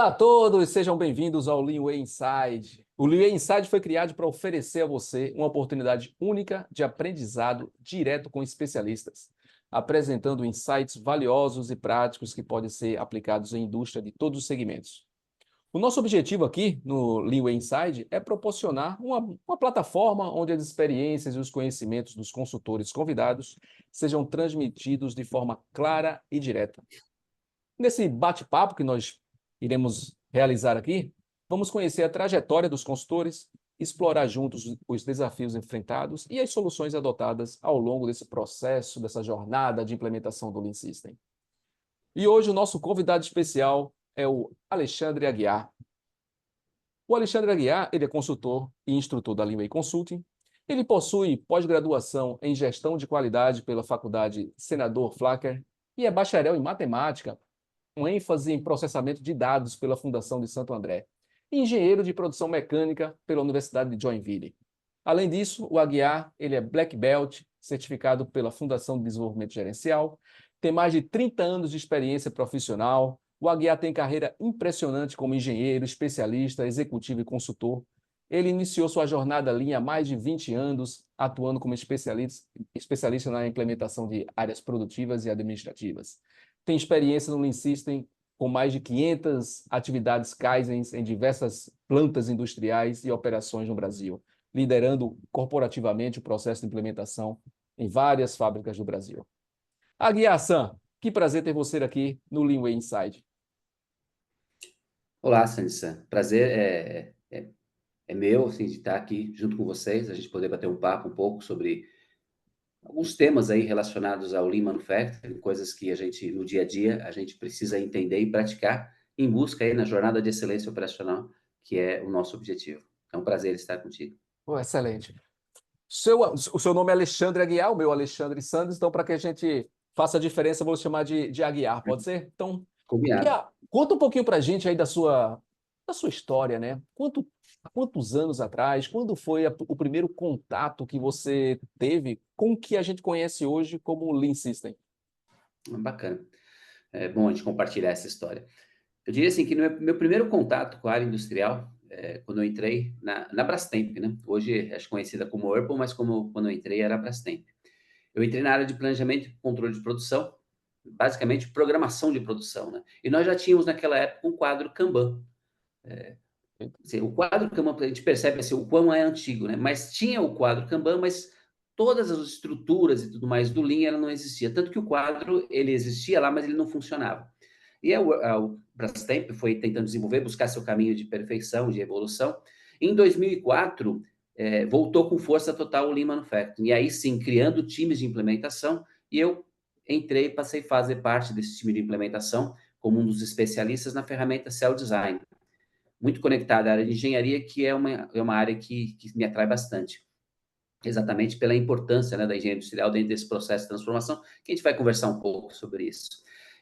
Olá a todos, sejam bem-vindos ao Leanway Inside. O Leanway Inside foi criado para oferecer a você uma oportunidade única de aprendizado direto com especialistas, apresentando insights valiosos e práticos que podem ser aplicados em indústria de todos os segmentos. O nosso objetivo aqui no Leanway Inside é proporcionar uma plataforma onde as experiências e os conhecimentos dos consultores convidados sejam transmitidos de forma clara e direta. Nesse bate-papo que nós iremos realizar aqui, vamos conhecer a trajetória dos consultores, explorar juntos os desafios enfrentados e as soluções adotadas ao longo desse processo, dessa jornada de implementação do Lean System. E hoje o nosso convidado especial é o Alexandre Aguiar. O Alexandre Aguiar, ele é consultor e instrutor da Leanway Consulting. Ele possui pós-graduação em gestão de qualidade pela Faculdade Senador Flacker e é bacharel em matemática, com ênfase em processamento de dados pela Fundação de Santo André, e engenheiro de produção mecânica pela Universidade de Joinville. Além disso, o Aguiar ele é Black Belt, certificado pela Fundação de Desenvolvimento Gerencial, tem mais de 30 anos de experiência profissional. O Aguiar tem carreira impressionante como engenheiro, especialista, executivo e consultor. Ele iniciou sua jornada Lean há mais de 20 anos, atuando como especialista na implementação de áreas produtivas e administrativas. Tem experiência no Lean System com mais de 500 atividades Kaizens em diversas plantas industriais e operações no Brasil, liderando corporativamente o processo de implementação em várias fábricas do Brasil. Aguiar-san, que prazer ter você aqui no Leanway Inside. Olá, Sandy-san. Prazer é meu, assim, de estar aqui junto com vocês, a gente poder bater um papo um pouco sobre alguns temas aí relacionados ao Lean Manufacturing, coisas que a gente, no dia a dia, a gente precisa entender e praticar em busca aí na jornada de excelência operacional, que é o nosso objetivo. É um prazer estar contigo. Oh, excelente. O seu nome é Alexandre Aguiar, o meu Alexandre Santos, então para que a gente faça a diferença, eu vou chamar de Aguiar, pode ser? Então, Combinado. Aguiar, conta um pouquinho para a gente aí da sua história, né? Há quantos anos atrás, quando foi o primeiro contato que você teve com o que a gente conhece hoje como Lean System? Bacana. É bom a gente compartilhar essa história. Eu diria assim que no meu primeiro contato com a área industrial, quando eu entrei na Brastemp, né? Hoje é conhecida como Whirlpool, mas quando eu entrei era a Brastemp. Eu entrei na área de planejamento e controle de produção, basicamente programação de produção, né? E nós já tínhamos naquela época um quadro Kanban. Assim, o quadro Kanban, a gente percebe assim, o quão é antigo, né? Mas tinha o quadro Kanban, mas todas as estruturas e tudo mais do Lean ela não existia. Tanto que o quadro ele existia lá, mas ele não funcionava. E o Brastemp foi tentando desenvolver, buscar seu caminho de perfeição, de evolução. Em 2004, voltou com força total o Lean Manufacturing. E aí sim, criando times de implementação, e eu entrei, passei a fazer parte desse time de implementação como um dos especialistas na ferramenta Cell Design. Muito conectada à área de engenharia, que é uma área que me atrai bastante. Exatamente pela importância, né, da engenharia industrial dentro desse processo de transformação, que a gente vai conversar um pouco sobre isso.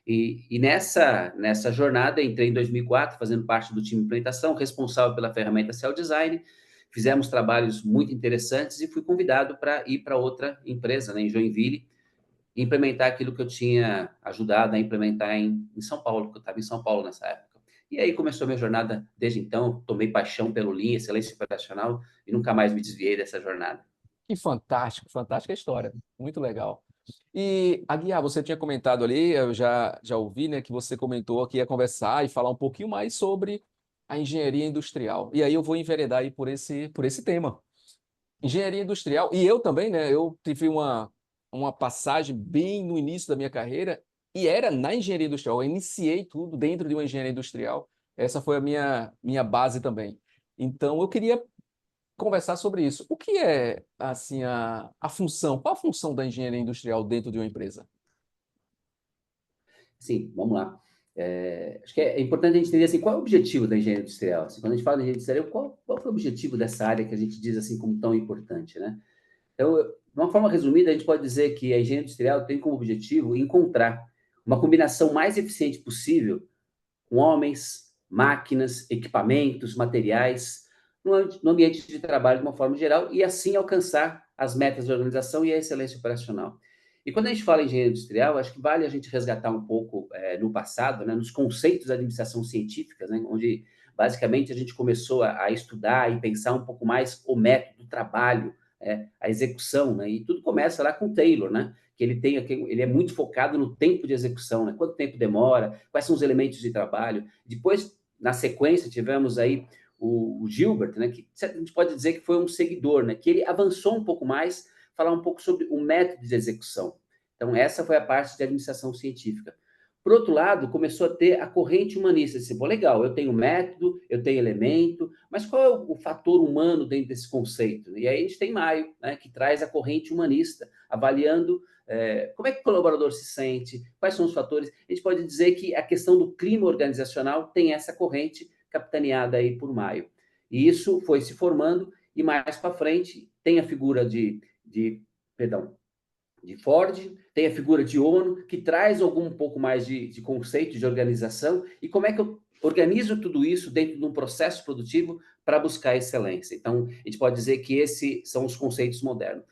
E nessa jornada, entrei em 2004, fazendo parte do time de implementação, responsável pela ferramenta Cell Design. Fizemos trabalhos muito interessantes e fui convidado para ir para outra empresa, né, em Joinville, implementar aquilo que eu tinha ajudado a implementar em São Paulo, porque eu estava em São Paulo nessa época. E aí começou a minha jornada desde então, tomei paixão pelo Lean, excelência operacional, e nunca mais me desviei dessa jornada. Que fantástico, fantástica história, muito legal. E, Aguiar, você tinha comentado ali, eu já ouvi, né, que você comentou que ia conversar e falar um pouquinho mais sobre a engenharia industrial. E aí eu vou enveredar aí por esse tema. Engenharia industrial, e eu também, né, eu tive uma passagem bem no início da minha carreira e era na engenharia industrial. Eu iniciei tudo dentro de uma engenharia industrial. Essa foi a minha base também. Então, eu queria conversar sobre isso. O que é, assim, a função? Qual a função da engenharia industrial dentro de uma empresa? Sim, vamos lá. Acho que é importante a gente entender assim, qual é o objetivo da engenharia industrial. Assim, quando a gente fala de engenharia industrial, qual é o objetivo dessa área que a gente diz assim como tão importante, né? Então, de uma forma resumida, a gente pode dizer que a engenharia industrial tem como objetivo encontrar uma combinação mais eficiente possível com homens, máquinas, equipamentos, materiais, no ambiente de trabalho de uma forma geral, e assim alcançar as metas da organização e a excelência operacional. E quando a gente fala em engenharia industrial, acho que vale a gente resgatar um pouco no passado, né, nos conceitos da administração científica, né, onde basicamente a gente começou a estudar e pensar um pouco mais o método, o trabalho, a execução, né, e tudo começa lá com o Taylor, né, que ele é muito focado no tempo de execução, né, quanto tempo demora, quais são os elementos de trabalho. Depois, na sequência, tivemos aí o Gilbert, né, que a gente pode dizer que foi um seguidor, né, que ele avançou um pouco mais, falar um pouco sobre o método de execução. Então, essa foi a parte de administração científica. Por outro lado, começou a ter a corrente humanista. Disse, pô, legal, eu tenho método, eu tenho elemento, mas qual é o fator humano dentro desse conceito? E aí a gente tem Maio, né, que traz a corrente humanista, avaliando como é que o colaborador se sente, quais são os fatores. A gente pode dizer que a questão do clima organizacional tem essa corrente capitaneada aí por Maio. E isso foi se formando, e mais para frente tem a figura perdão, de Ford, tem a figura de ONU, que traz algum um pouco mais de conceito de organização, e como é que eu organizo tudo isso dentro de um processo produtivo para buscar excelência. Então, a gente pode dizer que esses são os conceitos modernos.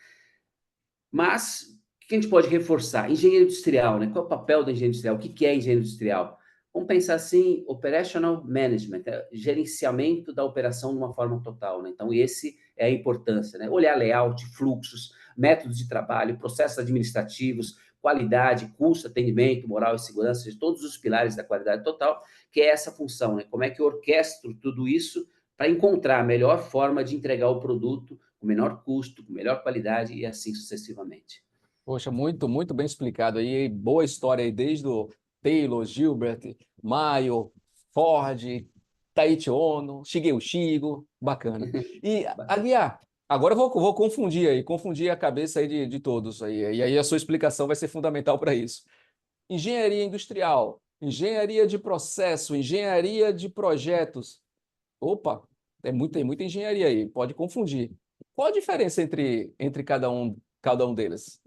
Mas, o que a gente pode reforçar? Engenheiro industrial, né? Qual é o papel da engenharia industrial? O que é engenheiro industrial? Vamos pensar assim, operational management, gerenciamento da operação de uma forma total, né? Então, esse é a importância, né? Olhar layout, fluxos, métodos de trabalho, processos administrativos, qualidade, custo, atendimento, moral e segurança, de todos os pilares da qualidade total, que é essa função, né? Como é que eu orquestro tudo isso para encontrar a melhor forma de entregar o produto com menor custo, com melhor qualidade e assim sucessivamente. Poxa, muito bem explicado aí. Boa história aí, desde o Taylor, Gilbert, Mayo, Ford, Taiichi Ohno, Shigeo Shigo, bacana. E, Aguiar, agora eu vou confundir a cabeça aí de todos aí. E aí a sua explicação vai ser fundamental para isso. Engenharia industrial, engenharia de processo, engenharia de projetos. Opa, tem muita engenharia aí, pode confundir. Qual a diferença entre cada um deles?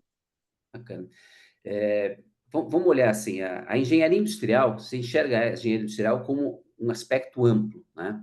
Bacana. É, vamos olhar assim, a engenharia industrial, você enxerga a engenharia industrial como um aspecto amplo, né?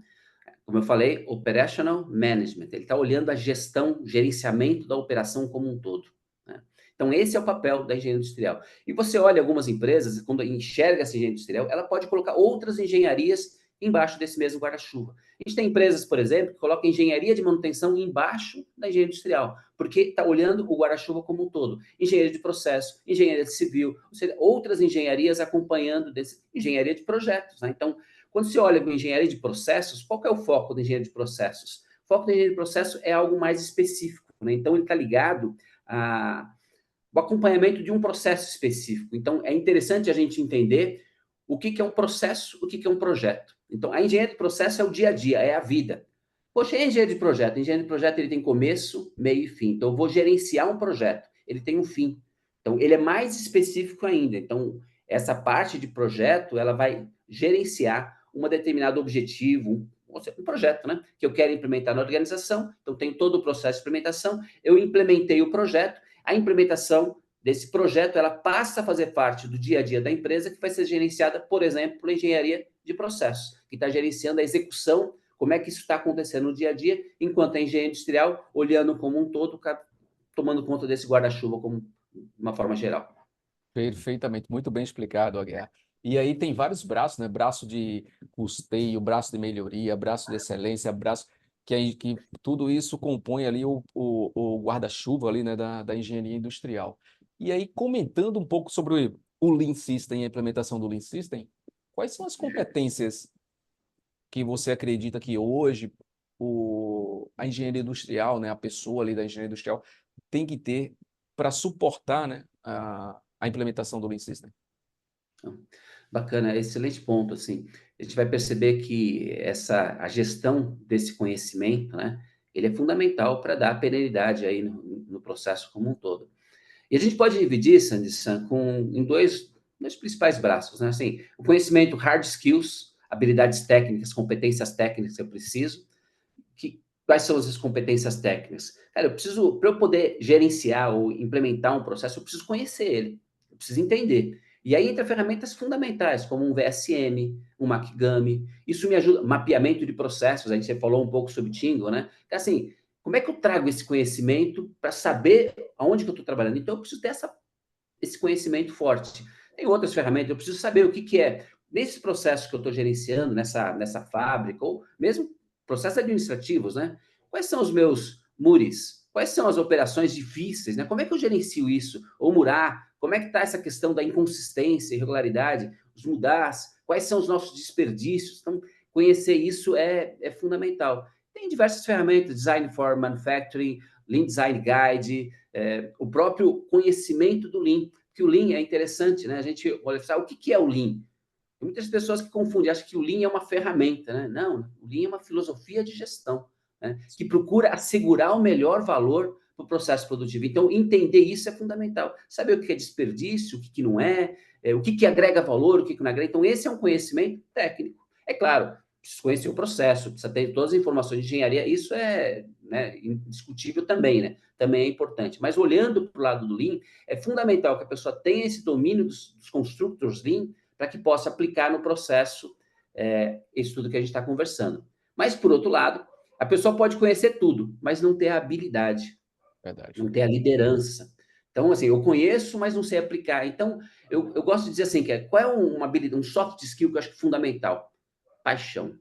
Como eu falei, operational management, ele está olhando a gestão, gerenciamento da operação como um todo, né? Então, esse é o papel da engenharia industrial. E você olha algumas empresas, quando enxerga essa engenharia industrial, ela pode colocar outras engenharias embaixo desse mesmo guarda-chuva. A gente tem empresas, por exemplo, que colocam engenharia de manutenção embaixo da engenharia industrial, porque está olhando o guarda-chuva como um todo. Engenharia de processo, engenharia civil, ou seja, outras engenharias acompanhando desse, engenharia de projetos, né? Então, quando se olha para engenharia de processos, qual que é o foco da engenharia de processos? O foco da engenharia de processos é algo mais específico, né? Então, ele está ligado ao acompanhamento de um processo específico. Então, é interessante a gente entender o que é um processo, o que é um projeto. Então, a engenharia de processo é o dia a dia, é a vida. Poxa, é engenharia de projeto. A engenharia de projeto ele tem começo, meio e fim. Então, eu vou gerenciar um projeto. Ele tem um fim. Então, ele é mais específico ainda. Então, essa parte de projeto, ela vai gerenciar um determinado objetivo, um projeto, né? Que eu quero implementar na organização. Então, tem todo o processo de implementação. Eu implementei o projeto. A implementação desse projeto, ela passa a fazer parte do dia a dia da empresa, que vai ser gerenciada, por exemplo, pela engenharia de processos, que está gerenciando a execução, como é que isso está acontecendo no dia a dia, enquanto a engenharia industrial, olhando como um todo, tomando conta desse guarda-chuva como uma forma geral. Perfeitamente, muito bem explicado, Aguiar. E aí tem vários braços, né? Braço de custeio, braço de melhoria, braço de excelência, braço que tudo isso compõe ali o guarda-chuva ali, né, da engenharia industrial. E aí, comentando um pouco sobre o Lean System e a implementação do Lean System, quais são as competências que você acredita que hoje a engenharia industrial, né, a pessoa ali da engenharia industrial tem que ter para suportar, né, a implementação do Lean System? Bacana, excelente ponto, assim. A gente vai perceber que a gestão desse conhecimento, né, ele é fundamental para dar perenidade aí no processo como um todo. E a gente pode dividir, Sandy-san, em dois principais braços, né? Assim, o conhecimento hard skills, habilidades técnicas, competências técnicas que eu preciso. Quais são as competências técnicas? Cara, para eu poder gerenciar ou implementar um processo, eu preciso conhecer ele, eu preciso entender. E aí entra ferramentas fundamentais, como um VSM, um Makigami. Isso me ajuda, mapeamento de processos, a gente falou um pouco sobre Tingo, né? Então, assim, como é que eu trago esse conhecimento para saber aonde que eu estou trabalhando? Então, eu preciso ter essa esse conhecimento forte. Tem outras ferramentas, eu preciso saber o que, que é. Nesse processo que eu estou gerenciando, nessa fábrica, ou mesmo processos administrativos, né? Quais são os meus muris? Quais são as operações difíceis, né? Como é que eu gerencio isso? Ou murar? Como é que está essa questão da inconsistência, irregularidade, os mudars? Quais são os nossos desperdícios? Então, conhecer isso é fundamental. Tem diversas ferramentas, Design for Manufacturing, Lean Design Guide, o próprio conhecimento do Lean, que o Lean é interessante, né? A gente olha, o que é o Lean? Tem muitas pessoas que confundem, acham que o Lean é uma ferramenta, né? Não, o Lean é uma filosofia de gestão, né? Que procura assegurar o melhor valor para o processo produtivo. Então, entender isso é fundamental. Saber o que é desperdício, o que não é, o que agrega valor, o que não agrega. Então, esse é um conhecimento técnico. É claro, precisa conhecer o processo, precisa ter todas as informações de engenharia, isso é, né, indiscutível também, né? Também é importante. Mas olhando para o lado do Lean, é fundamental que a pessoa tenha esse domínio dos constructors Lean para que possa aplicar no processo isso tudo que a gente está conversando. Mas, por outro lado, a pessoa pode conhecer tudo, mas não ter a habilidade, Verdade. não ter a liderança. Então, assim, eu conheço, mas não sei aplicar. Então, eu gosto de dizer assim, qual é uma habilidade, um soft skill que eu acho que é fundamental? Paixão.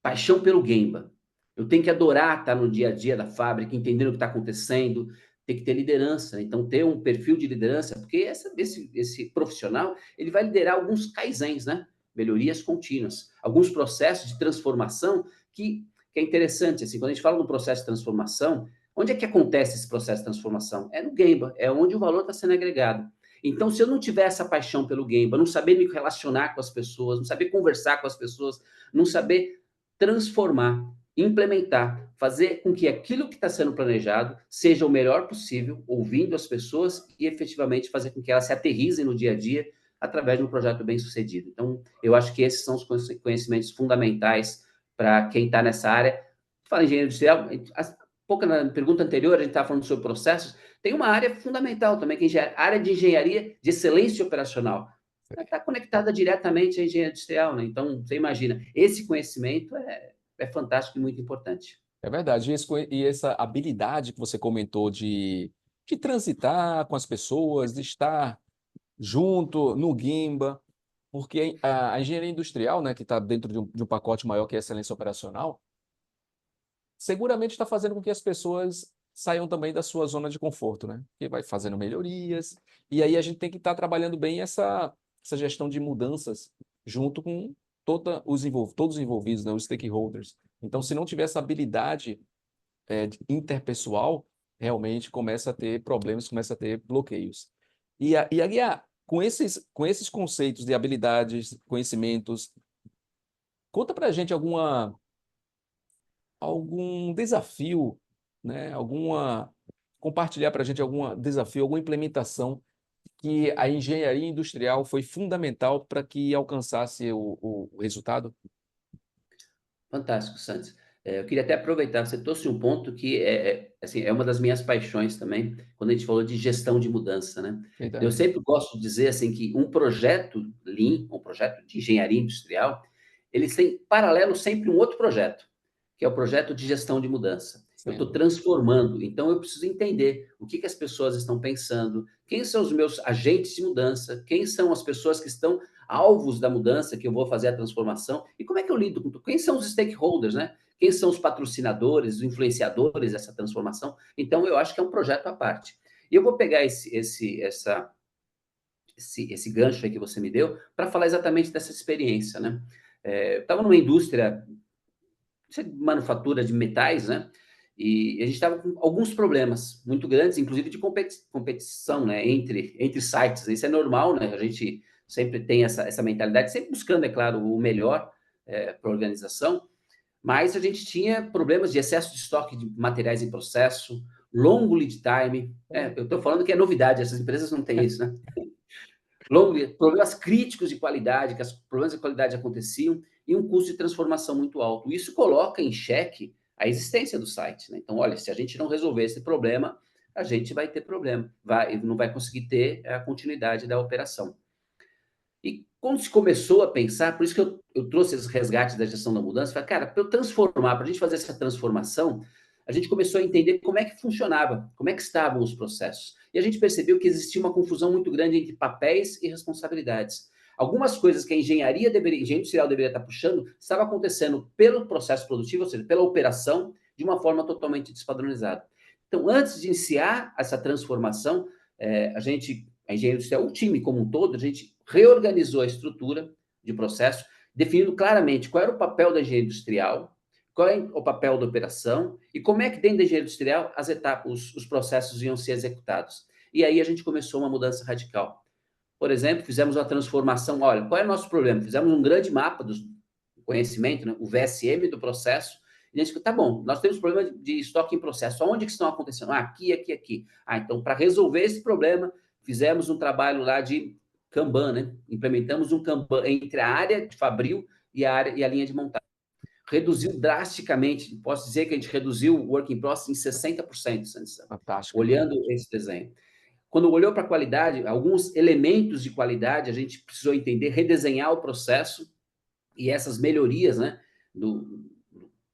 Paixão pelo Gemba. Eu tenho que adorar estar no dia a dia da fábrica, entendendo o que está acontecendo, tem que ter liderança. Então, ter um perfil de liderança, porque esse profissional, ele vai liderar alguns kaizens, né? Melhorias contínuas. Alguns processos de transformação que é interessante, assim, quando a gente fala do processo de transformação, onde é que acontece esse processo de transformação? É no Gemba, é onde o valor está sendo agregado. Então, se eu não tiver essa paixão pelo Gemba, não saber me relacionar com as pessoas, não saber conversar com as pessoas, não saber transformar, implementar, fazer com que aquilo que está sendo planejado seja o melhor possível, ouvindo as pessoas e efetivamente fazer com que elas se aterrizem no dia a dia através de um projeto bem sucedido. Então, eu acho que esses são os conhecimentos fundamentais para quem está nessa área. Fala em engenharia industrial, pouca na pergunta anterior a gente estava falando sobre processos, tem uma área fundamental também, que é a área de engenharia de excelência operacional, está conectada diretamente à engenharia industrial, né? Então, você imagina, esse conhecimento é fantástico e muito importante. É verdade. E essa habilidade que você comentou de transitar com as pessoas, de estar junto no Gimba, porque a engenharia industrial, né, que está dentro de um pacote maior que é a excelência operacional, seguramente está fazendo com que as pessoas saiam também da sua zona de conforto, né? Que vai fazendo melhorias. E aí a gente tem que estar trabalhando bem essa gestão de mudanças junto com todos os envolvidos, né? Os stakeholders. Então, se não tiver essa habilidade interpessoal, realmente começa a ter problemas, começa a ter bloqueios. E Aguiar, com esses conceitos de habilidades, conhecimentos, conta para a gente algum desafio, né? Compartilhar para a gente algum desafio, alguma implementação que a engenharia industrial foi fundamental para que alcançasse o resultado? Fantástico, Santos. Eu queria até aproveitar, você trouxe um ponto que assim, é uma das minhas paixões também, quando a gente falou de gestão de mudança, né? Eu Verdade. sempre gosto de dizer assim que um projeto Lean, um projeto de engenharia industrial, eles têm paralelo sempre um outro projeto, que é o projeto de gestão de mudança. Eu Sem estou dúvida. transformando, então eu preciso entender o que as pessoas estão pensando, quem são os meus agentes de mudança, quem são as pessoas que estão alvos da mudança que eu vou fazer a transformação e como é que eu lido com quem são os stakeholders, né? Quem são os patrocinadores, os influenciadores dessa transformação? Então, eu acho que é um projeto à parte. E eu vou pegar esse gancho aí que você me deu para falar exatamente dessa experiência, né? Eu estava numa indústria de manufatura de metais, né? E a gente estava com alguns problemas muito grandes, inclusive de competição, né? Entre sites. Isso é normal, né? A gente sempre tem essa mentalidade, sempre buscando, é claro, o melhor para a organização, mas a gente tinha problemas de excesso de estoque de materiais em processo, longo lead time. Eu estou falando que é novidade, essas empresas não têm isso, né? Problemas críticos de qualidade, que os problemas de qualidade aconteciam, e um custo de transformação muito alto. Isso coloca em xeque a existência do site, né? Então, olha, se a gente não resolver esse problema, a gente vai ter problema, não vai conseguir ter a continuidade da operação. E quando se começou a pensar, por isso que eu trouxe esses resgates da gestão da mudança, falei, cara, para eu transformar, para a gente fazer essa transformação, a gente começou a entender como é que funcionava, como é que estavam os processos. E a gente percebeu que existia uma confusão muito grande entre papéis e responsabilidades. Algumas coisas que a engenharia industrial deveria estar puxando, estava acontecendo pelo processo produtivo, ou seja, pela operação, de uma forma totalmente despadronizada. Então, antes de iniciar essa transformação, a engenharia industrial, o time como um todo, a gente reorganizou a estrutura de processo, definindo claramente qual era o papel da engenharia industrial, qual é o papel da operação e como é que dentro da engenharia industrial as etapas, os processos iam ser executados. E aí a gente começou uma mudança radical. Por exemplo, fizemos uma transformação. Olha, qual é o nosso problema? Fizemos um grande mapa do conhecimento, né? O VSM do processo. E a gente falou, tá bom, nós temos problema de estoque em processo. Onde que estão acontecendo? Aqui, aqui, aqui. Então, para resolver esse problema, fizemos um trabalho lá de Kanban, né? Implementamos um Kanban entre a área de fabril e a linha de montagem. Reduziu drasticamente, posso dizer que a gente reduziu o work in process em 60%, Santos, Fantástico. olhando esse desenho. Quando olhou para a qualidade, alguns elementos de qualidade, a gente precisou entender, redesenhar o processo e essas melhorias, né,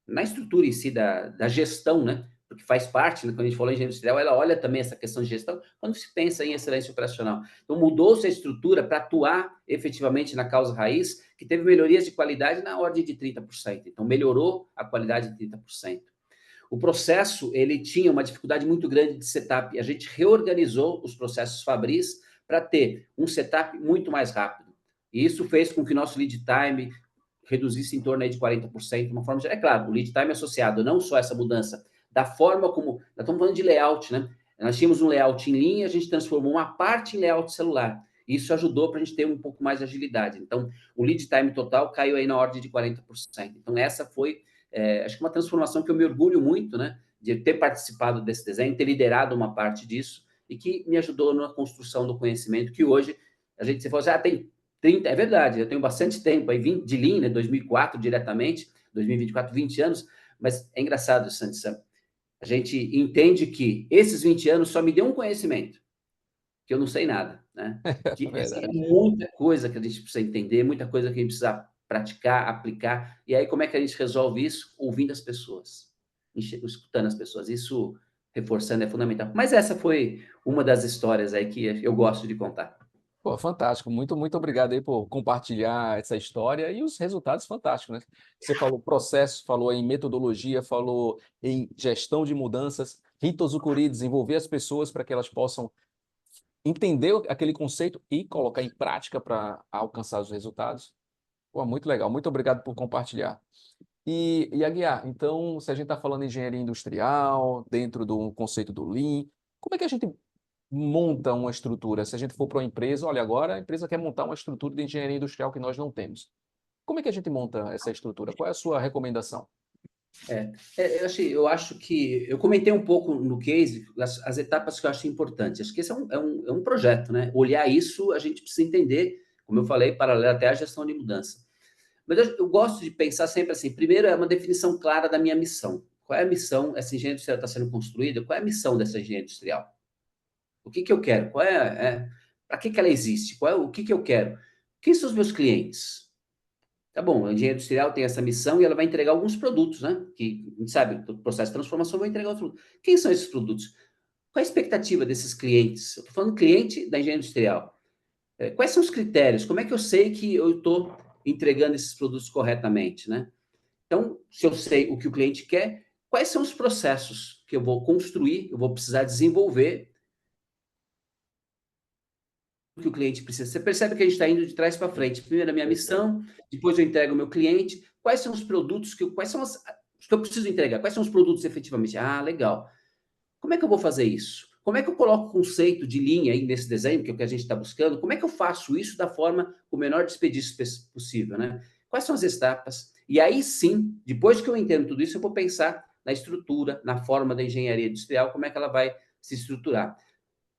na estrutura em si da gestão, né, porque faz parte, né, quando a gente fala em engenharia industrial, ela olha também essa questão de gestão quando se pensa em excelência operacional. Então, mudou-se a estrutura para atuar efetivamente na causa raiz, que teve melhorias de qualidade na ordem de 30%. Então, melhorou a qualidade de 30%. O processo, ele tinha uma dificuldade muito grande de setup, e a gente reorganizou os processos fabris para ter um setup muito mais rápido. E isso fez com que nosso lead time reduzisse em torno aí de 40%, de uma forma geral. É claro, o lead time associado não só a essa mudança da forma como... Nós estamos falando de layout, né? Nós tínhamos um layout em linha, a gente transformou uma parte em layout celular. Isso ajudou para a gente ter um pouco mais de agilidade. Então, o lead time total caiu aí na ordem de 40%. Então, essa foi, acho que uma transformação que eu me orgulho muito, né? De ter participado desse desenho, ter liderado uma parte disso e que me ajudou na construção do conhecimento que hoje a gente se fala assim, tem 30, é verdade, eu tenho bastante tempo aí, vim de Lean, né, 2004 diretamente, 2024, 20 anos, mas é engraçado, Santos, a gente entende que esses 20 anos só me deu um conhecimento, que eu não sei nada, né? Que assim, é Verdade. muita coisa que a gente precisa entender, muita coisa que a gente precisa praticar, aplicar, e aí como é que a gente resolve isso? Ouvindo as pessoas, escutando as pessoas, isso reforçando é fundamental. Mas essa foi uma das histórias aí que eu gosto de contar. Pô, fantástico. Muito, muito obrigado aí por compartilhar essa história e os resultados fantásticos, né? Você falou processo, falou em metodologia, falou em gestão de mudanças. Rita Zucuri, desenvolver as pessoas para que elas possam entender aquele conceito e colocar em prática para alcançar os resultados. Pô, muito legal. Muito obrigado por compartilhar. E Aguiar, então, se a gente está falando em engenharia industrial, dentro do conceito do Lean, como é que a gente monta uma estrutura? Se a gente for para uma empresa, olha, agora a empresa quer montar uma estrutura de engenharia industrial que nós não temos. Como é que a gente monta essa estrutura? Qual é a sua recomendação? Eu acho que eu comentei um pouco no case as etapas que eu acho importantes. Acho que esse é um projeto, né? Olhar isso, a gente precisa entender, como eu falei, paralelo até à gestão de mudança. Mas eu gosto de pensar sempre assim: primeiro é uma definição clara da minha missão. Qual é a missão? Essa engenharia industrial está sendo construída? Qual é a missão dessa engenharia industrial? O que que eu quero? Para que ela existe? O que que eu quero? Quem são os meus clientes? Tá bom, a engenharia industrial tem essa missão e ela vai entregar alguns produtos, né? Que, a gente sabe, o processo de transformação vai entregar outros produtos. Quem são esses produtos? Qual a expectativa desses clientes? Eu estou falando cliente da engenharia industrial. Quais são os critérios? Como é que eu sei que eu estou entregando esses produtos corretamente, né? Então, se eu sei o que o cliente quer, quais são os processos que eu vou construir, eu vou precisar desenvolver o que o cliente precisa. Você percebe que a gente está indo de trás para frente. Primeiro a minha missão, depois eu entrego o meu cliente. Quais são os produtos quais são os que eu preciso entregar? Quais são os produtos efetivamente? Ah, legal. Como é que eu vou fazer isso? Como é que eu coloco o conceito de linha aí nesse desenho, que é o que a gente está buscando? Como é que eu faço isso da forma com o menor desperdício possível, né? Quais são as etapas? E aí sim, depois que eu entendo tudo isso, eu vou pensar na estrutura, na forma da engenharia industrial, como é que ela vai se estruturar.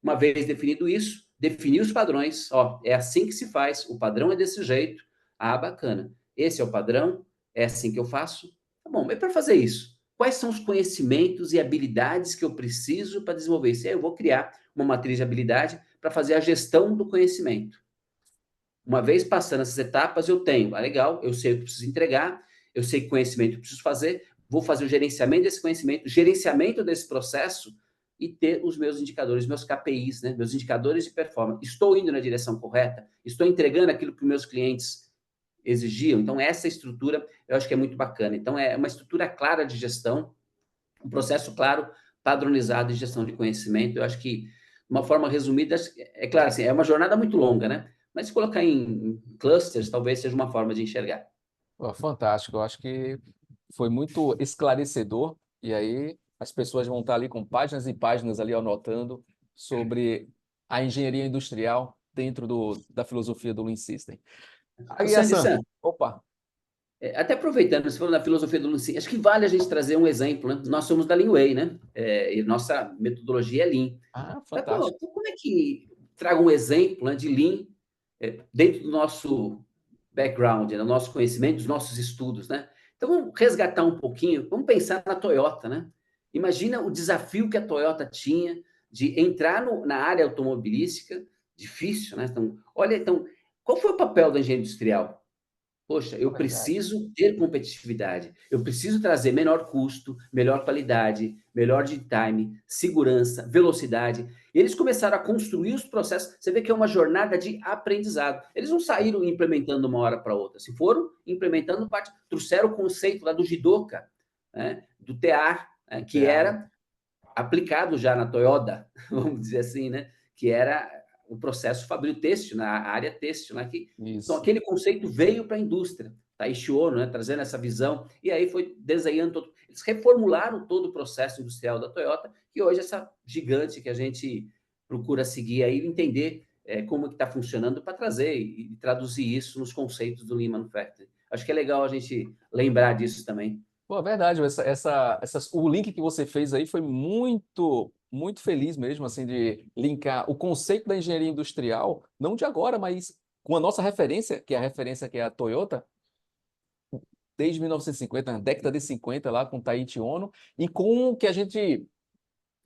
Uma vez definido isso, definir os padrões, ó, é assim que se faz, o padrão é desse jeito. Ah, bacana. Esse é o padrão, é assim que eu faço. Tá bom, mas para fazer isso, quais são os conhecimentos e habilidades que eu preciso para desenvolver isso? E aí eu vou criar uma matriz de habilidade para fazer a gestão do conhecimento. Uma vez passando essas etapas, eu tenho, legal, eu sei o que preciso entregar, eu sei que conhecimento eu preciso fazer, vou fazer o gerenciamento desse conhecimento, gerenciamento desse processo e ter os meus indicadores, meus KPIs, né? Meus indicadores de performance. Estou indo na direção correta? Estou entregando aquilo que meus clientes exigiam? Então, essa estrutura eu acho que é muito bacana. Então, é uma estrutura clara de gestão, um processo claro, padronizado de gestão de conhecimento. Eu acho que, de uma forma resumida, é claro, assim, é uma jornada muito longa, né? Mas se colocar em clusters, talvez seja uma forma de enxergar. Pô, fantástico, eu acho que foi muito esclarecedor, e aí as pessoas vão estar ali com páginas e páginas ali anotando sobre a engenharia industrial dentro da filosofia do Lean System. O Aí, Sandy Hassan, San, opa, até aproveitando, você falou da filosofia do Lean, acho que vale a gente trazer um exemplo, né? Nós somos da Lean Way, né? E nossa metodologia é Lean. fantástico. Então, como é que traga um exemplo, né, de Lean dentro do nosso background, do nosso conhecimento, dos nossos estudos, né? Então, vamos resgatar um pouquinho, vamos pensar na Toyota, né? Imagina o desafio que a Toyota tinha de entrar na área automobilística, difícil, né? Então, olha, então, qual foi o papel da engenharia industrial? Poxa, É eu verdade. preciso ter competitividade, eu preciso trazer menor custo, melhor qualidade, melhor de time, segurança, velocidade. E eles começaram a construir os processos. Você vê que é uma jornada de aprendizado. Eles não saíram implementando uma hora para outra, se foram implementando parte, trouxeram o conceito lá do Jidoka, né, do TEAR, né, que Ideal. era aplicado já na Toyota, vamos dizer assim, né, que era o processo fabril têxtil, na área têxtil, né, que então, Isso. aquele conceito veio para a indústria, Taishi Ono, né, trazendo essa visão, e aí foi desenhando todo. Eles reformularam todo o processo industrial da Toyota, que hoje é essa gigante que a gente procura seguir aí, entender como que está funcionando para trazer e traduzir isso nos conceitos do Lean Manufacturing. Acho que é legal a gente lembrar disso também. Pô, é verdade, o link que você fez aí foi muito, muito feliz mesmo, assim, de linkar o conceito da engenharia industrial, não de agora, mas com a nossa referência, que é a Toyota, desde 1950, na década de 50, lá com Taiichi Ono, e com o que a gente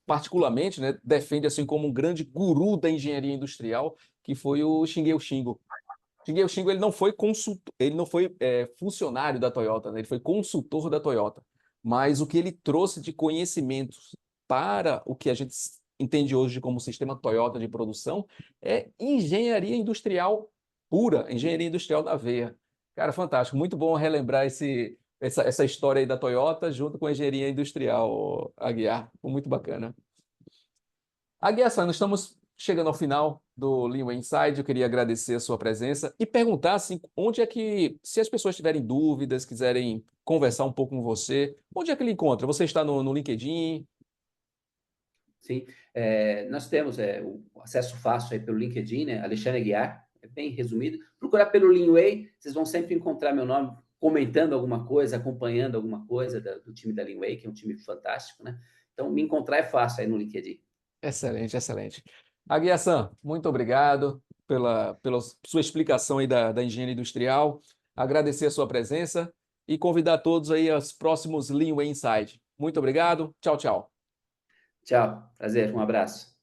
particularmente, né, defende assim como um grande guru da engenharia industrial, que foi o Shingeu Shingo. Shingeu Shingo, ele não foi consultor, ele não foi funcionário da Toyota, né? Ele foi consultor da Toyota. Mas o que ele trouxe de conhecimentos para o que a gente entende hoje como sistema Toyota de produção é engenharia industrial pura, engenharia industrial da veia. Cara, fantástico, muito bom relembrar essa história aí da Toyota junto com a engenharia industrial, Aguiar. Muito bacana. Aguiar-san, nós estamos chegando ao final do Lean Inside. Eu queria agradecer a sua presença e perguntar assim, onde é que, se as pessoas tiverem dúvidas, quiserem conversar um pouco com você, onde é que ele encontra? Você está no LinkedIn? Sim, nós temos o acesso fácil aí pelo LinkedIn, né? Alexandre Aguiar, é bem resumido. Procurar pelo Leanway, vocês vão sempre encontrar meu nome comentando alguma coisa, acompanhando alguma coisa do time da Leanway, que é um time fantástico, né? Então, me encontrar é fácil aí no LinkedIn. Excelente, excelente. Aguiar-san, muito obrigado pela sua explicação aí da engenharia industrial. Agradecer a sua presença e convidar todos aí aos próximos Lean Inside. Muito obrigado. Tchau, tchau. Tchau, prazer, um abraço.